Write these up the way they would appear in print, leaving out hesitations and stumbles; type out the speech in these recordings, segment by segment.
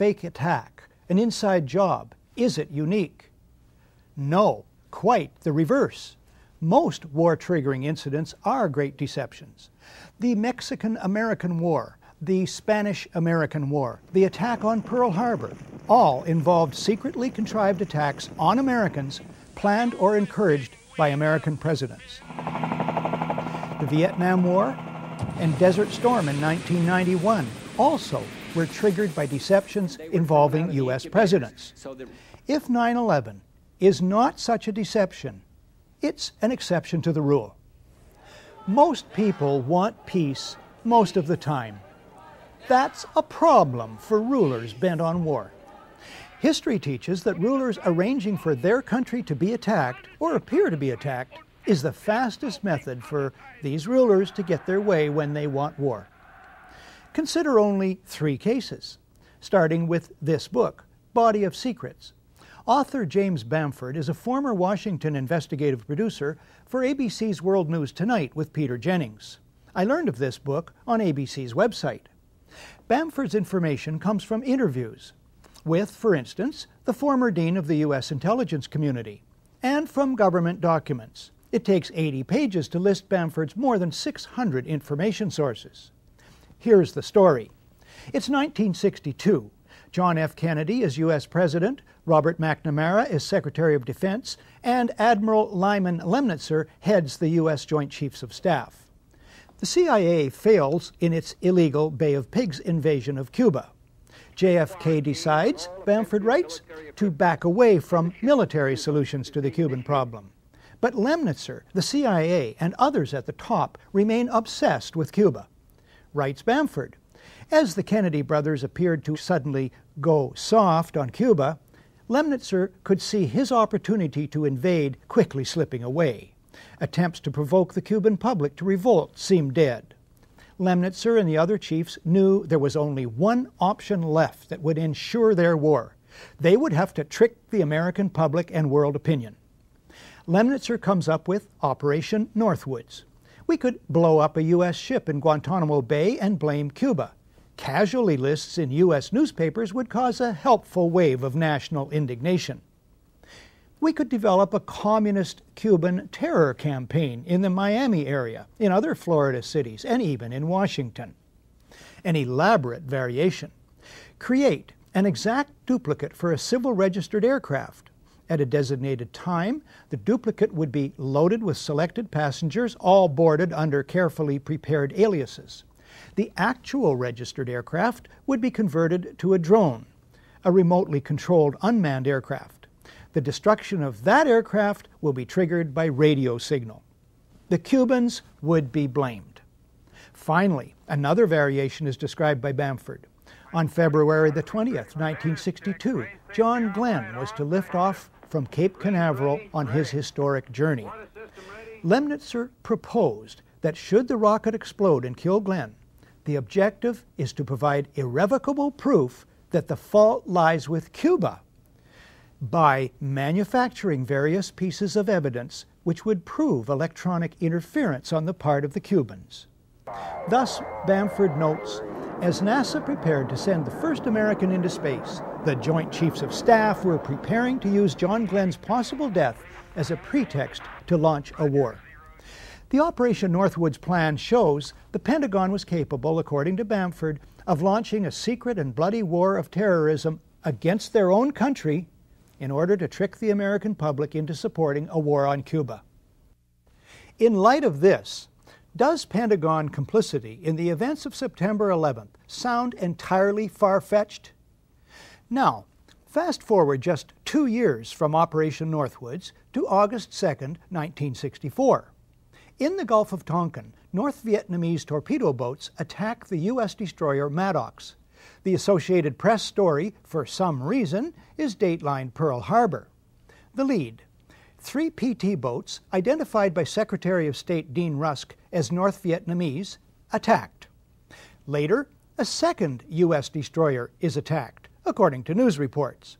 fake attack, an inside job? Is it unique? No, quite the reverse. Most war-triggering incidents are great deceptions. The Mexican-American War, the Spanish-American War, the attack on Pearl Harbor, all involved secretly contrived attacks on Americans planned or encouraged by American presidents. The Vietnam War and Desert Storm in 1991 also were triggered by deceptions involving U.S. presidents. If 9/11 is not such a deception, it's an exception to the rule. Most people want peace most of the time. That's a problem for rulers bent on war. History teaches that rulers arranging for their country to be attacked or appear to be attacked is the fastest method for these rulers to get their way when they want war. Consider only 3 cases, starting with this book, Body of Secrets. Author James Bamford is a former Washington investigative producer for ABC's World News Tonight with Peter Jennings. I learned of this book on ABC's website. Bamford's information comes from interviews with, for instance, the former dean of the U.S. intelligence community, and from government documents. It takes 80 pages to list Bamford's more than 600 information sources. Here's the story. It's 1962. John F. Kennedy is U.S. President, Robert McNamara is Secretary of Defense, and Admiral Lyman Lemnitzer heads the U.S. Joint Chiefs of Staff. The CIA fails in its illegal Bay of Pigs invasion of Cuba. JFK decides, Bamford writes, to back away from military solutions to the Cuban problem. But Lemnitzer, the CIA, and others at the top remain obsessed with Cuba. Writes Bamford, as the Kennedy brothers appeared to suddenly go soft on Cuba, Lemnitzer could see his opportunity to invade quickly slipping away. Attempts to provoke the Cuban public to revolt seemed dead. Lemnitzer and the other chiefs knew there was only one option left that would ensure their war. They would have to trick the American public and world opinion. Lemnitzer comes up with Operation Northwoods. We could blow up a U.S. ship in Guantanamo Bay and blame Cuba. Casualty lists in U.S. newspapers would cause a helpful wave of national indignation. We could develop a communist Cuban terror campaign in the Miami area, in other Florida cities, and even in Washington. An elaborate variation. Create an exact duplicate for a civil registered aircraft. At a designated time, the duplicate would be loaded with selected passengers, all boarded under carefully prepared aliases. The actual registered aircraft would be converted to a drone, a remotely controlled unmanned aircraft. The destruction of that aircraft will be triggered by radio signal. The Cubans would be blamed. Finally, another variation is described by Bamford. On February the 20th, 1962, John Glenn was to lift off from Cape Canaveral on his historic journey. Lemnitzer proposed that should the rocket explode and kill Glenn, the objective is to provide irrevocable proof that the fault lies with Cuba by manufacturing various pieces of evidence which would prove electronic interference on the part of the Cubans. Thus, Bamford notes, as NASA prepared to send the first American into space, the Joint Chiefs of Staff were preparing to use John Glenn's possible death as a pretext to launch a war. The Operation Northwoods plan shows the Pentagon was capable, according to Bamford, of launching a secret and bloody war of terrorism against their own country in order to trick the American public into supporting a war on Cuba. In light of this, does Pentagon complicity in the events of September 11th sound entirely far-fetched? Now, fast forward just 2 years from Operation Northwoods to August 2nd, 1964. In the Gulf of Tonkin, North Vietnamese torpedo boats attack the U.S. destroyer Maddox. The Associated Press story, for some reason, is datelined Pearl Harbor. The lead: 3 PT boats, identified by Secretary of State Dean Rusk as North Vietnamese, attacked. Later, a second U.S. destroyer is attacked, according to news reports.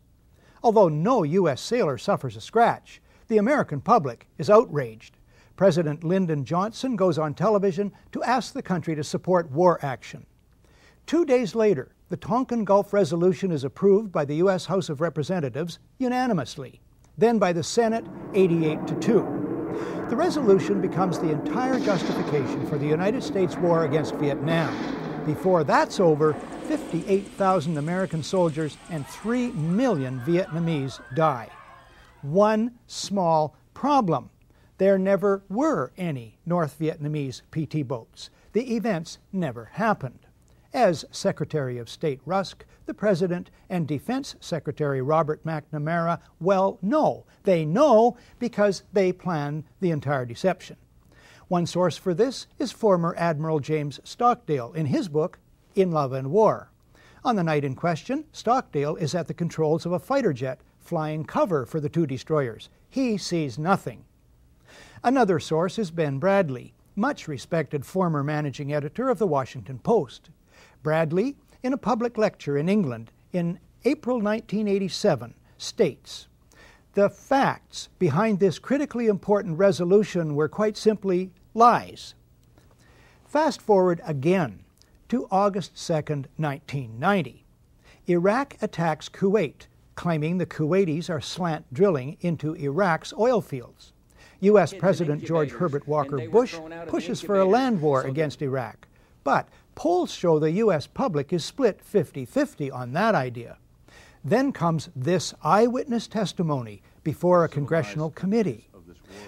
Although no U.S. sailor suffers a scratch, the American public is outraged. President Lyndon Johnson goes on television to ask the country to support war action. 2 days later, the Tonkin Gulf Resolution is approved by the U.S. House of Representatives unanimously, then by the Senate 88-2. The resolution becomes the entire justification for the United States war against Vietnam. Before that's over, 58,000 American soldiers and 3 million Vietnamese die. One small problem: there never were any North Vietnamese PT boats. The events never happened. As Secretary of State Rusk, the President, and Defense Secretary Robert McNamara well know. They know because they planned the entire deception. One source for this is former Admiral James Stockdale in his book, In Love and War. On the night in question, Stockdale is at the controls of a fighter jet flying cover for the two destroyers. He sees nothing. Another source is Ben Bradlee, much respected former managing editor of the Washington Post. Bradlee, in a public lecture in England in April 1987, states, "The facts behind this critically important resolution were quite simply lies." Fast forward again to August 2nd, 1990. Iraq attacks Kuwait, claiming the Kuwaitis are slant drilling into Iraq's oil fields. U.S. President George Herbert Walker Bush pushes for a land war against Iraq, but polls show the U.S. public is split 50-50 on that idea. Then comes this eyewitness testimony before a congressional committee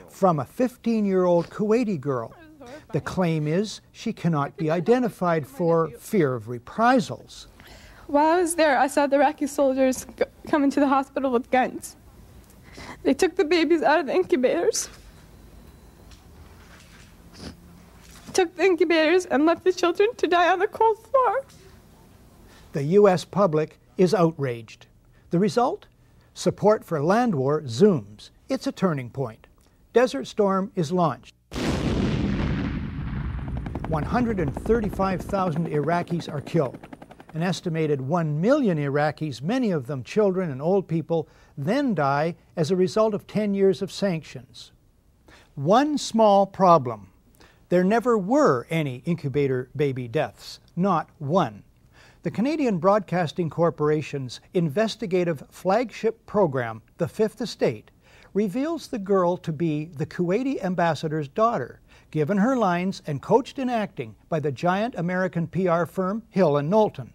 from a 15-year-old Kuwaiti girl. The claim is she cannot be identified for fear of reprisals. While I was there, I saw the Iraqi soldiers come into the hospital with guns. They took the babies out of the incubators, and left the children to die on the cold floor. The U.S. public is outraged. The result? Support for land war zooms. It's a turning point. Desert Storm is launched. 135,000 Iraqis are killed. An estimated 1 million Iraqis, many of them children and old people, then die as a result of 10 years of sanctions. One small problem: there never were any incubator baby deaths, not one. The Canadian Broadcasting Corporation's investigative flagship program, The Fifth Estate, reveals the girl to be the Kuwaiti ambassador's daughter, given her lines and coached in acting by the giant American PR firm Hill & Knowlton.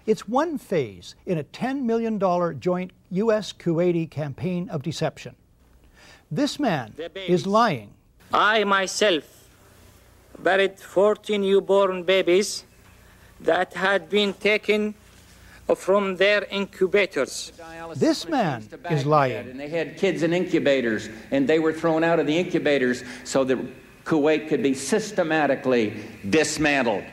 It's one phase in a $10 million joint U.S.-Kuwaiti campaign of deception. This man is lying. I myself buried 14 newborn babies that had been taken from their incubators. This man is lying. And they had kids in incubators, and they were thrown out of the incubators so that Kuwait could be systematically dismantled.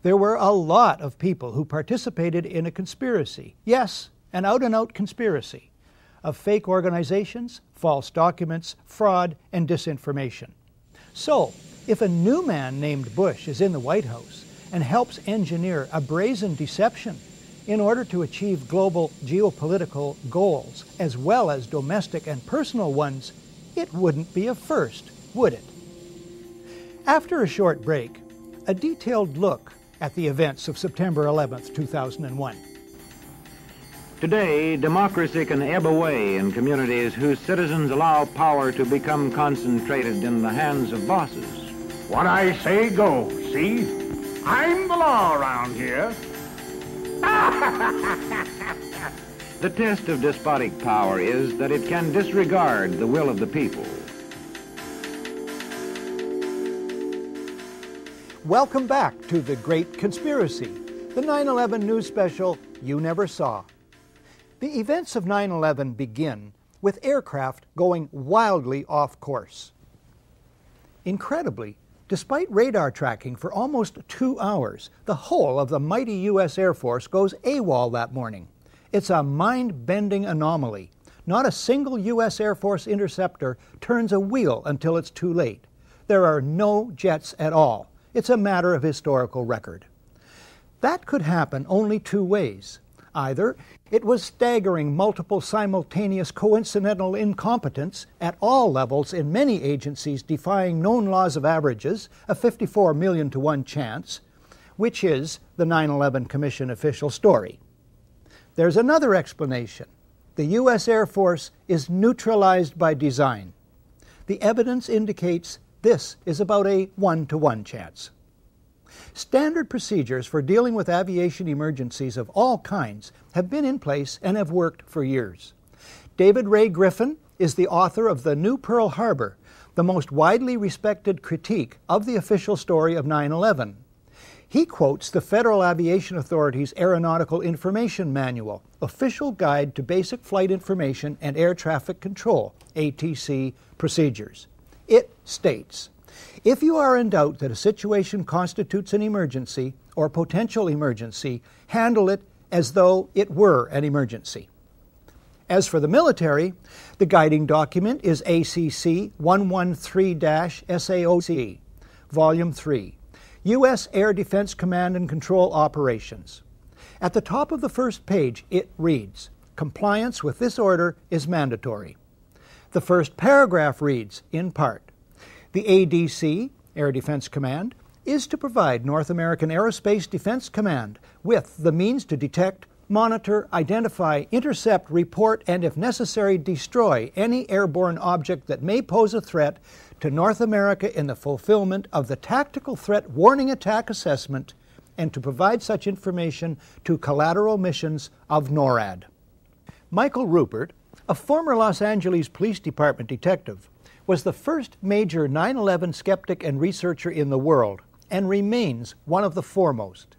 There were a lot of people who participated in a conspiracy. Yes, an out-and-out conspiracy of fake organizations, false documents, fraud, and disinformation. So, if a new man named Bush is in the White House and helps engineer a brazen deception in order to achieve global geopolitical goals as well as domestic and personal ones, it wouldn't be a first, would it? After a short break, a detailed look at the events of September 11th, 2001. Today, democracy can ebb away in communities whose citizens allow power to become concentrated in the hands of bosses. What I say goes, see? I'm the law around here. The test of despotic power is that it can disregard the will of the people. Welcome back to The Great Conspiracy, the 9/11 news special you never saw. The events of 9/11 begin with aircraft going wildly off course. Incredibly, despite radar tracking for almost 2 hours, the whole of the mighty U.S. Air Force goes AWOL that morning. It's a mind-bending anomaly. Not a single U.S. Air Force interceptor turns a wheel until it's too late. There are no jets at all. It's a matter of historical record. That could happen only two ways. Either it was staggering multiple simultaneous coincidental incompetence at all levels in many agencies defying known laws of averages, a 54 million to 1 chance, which is the 9/11 Commission official story. There's another explanation. The U.S. Air Force is neutralized by design. The evidence indicates this is about a 1-to-1 chance. Standard procedures for dealing with aviation emergencies of all kinds have been in place and have worked for years. David Ray Griffin is the author of The New Pearl Harbor, the most widely respected critique of the official story of 9/11. He quotes the Federal Aviation Authority's Aeronautical Information Manual, Official Guide to Basic Flight Information and Air Traffic Control, ATC, procedures. It states, if you are in doubt that a situation constitutes an emergency or potential emergency, handle it as though it were an emergency. As for the military, the guiding document is ACC 113-SAOC, Volume 3, U.S. Air Defense Command and Control Operations. At the top of the first page, it reads, compliance with this order is mandatory. The first paragraph reads, in part, the ADC, Air Defense Command, is to provide North American Aerospace Defense Command with the means to detect, monitor, identify, intercept, report, and if necessary, destroy any airborne object that may pose a threat to North America in the fulfillment of the Tactical Threat Warning Attack Assessment and to provide such information to collateral missions of NORAD. Michael Ruppert, a former Los Angeles Police Department detective, was the first major 9/11 skeptic and researcher in the world and remains one of the foremost.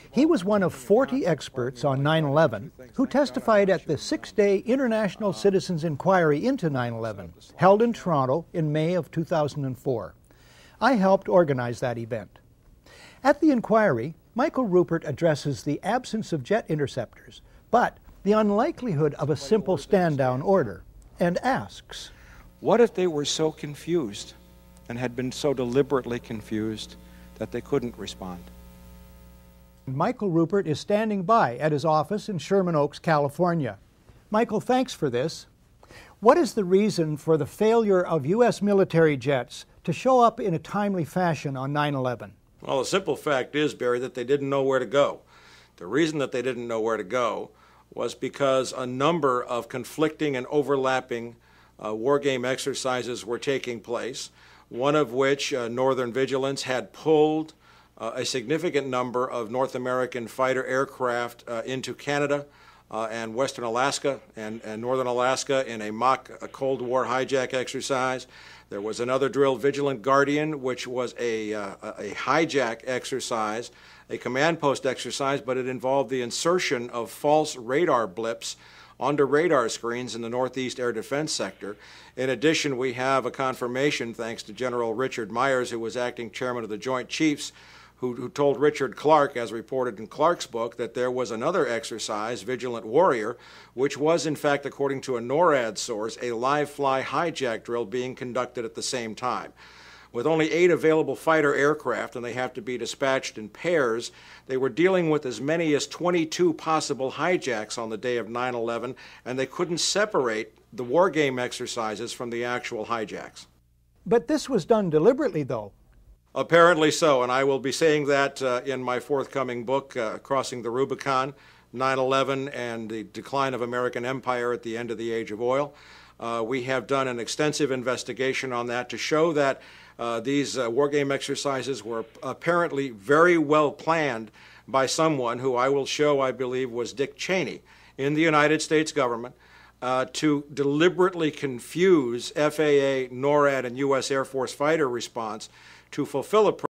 He was one of 40 experts on 9/11 who testified at the 6-day International Citizens Inquiry into 9/11, held in Toronto in May of 2004. I helped organize that event. At the inquiry, Michael Ruppert addresses the absence of jet interceptors, but the unlikelihood of a simple stand-down order, and asks, what if they were so confused and had been so deliberately confused that they couldn't respond? Michael Ruppert is standing by at his office in Sherman Oaks, California. Michael, thanks for this. What is the reason for the failure of U.S. military jets to show up in a timely fashion on 9/11? Well, the simple fact is, Barry, that they didn't know where to go. The reason that they didn't know where to go was because a number of conflicting and overlapping war game exercises were taking place, one of which, Northern Vigilance, had pulled a significant number of North American fighter aircraft into Canada and Western Alaska and Northern Alaska in a mock Cold War hijack exercise. There was another drill, Vigilant Guardian, which was a hijack exercise, a command post exercise, but it involved the insertion of false radar blips onto radar screens in the Northeast Air Defense Sector. In addition, we have a confirmation, thanks to General Richard Myers, who was acting chairman of the Joint Chiefs, who told Richard Clark, as reported in Clark's book, that there was another exercise, Vigilant Warrior, which was, in fact, according to a NORAD source, a live-fly hijack drill being conducted at the same time. With only 8 available fighter aircraft, and they have to be dispatched in pairs, they were dealing with as many as 22 possible hijacks on the day of 9/11, and they couldn't separate the war game exercises from the actual hijacks. But this was done deliberately, though. Apparently so, and I will be saying that in my forthcoming book, Crossing the Rubicon, 9/11 and the Decline of American Empire at the End of the Age of Oil. We have done an extensive investigation on that to show that these war game exercises were apparently very well planned by someone who I will show, I believe, was Dick Cheney in the United States government to deliberately confuse FAA, NORAD, and U.S. Air Force fighter response to fulfill a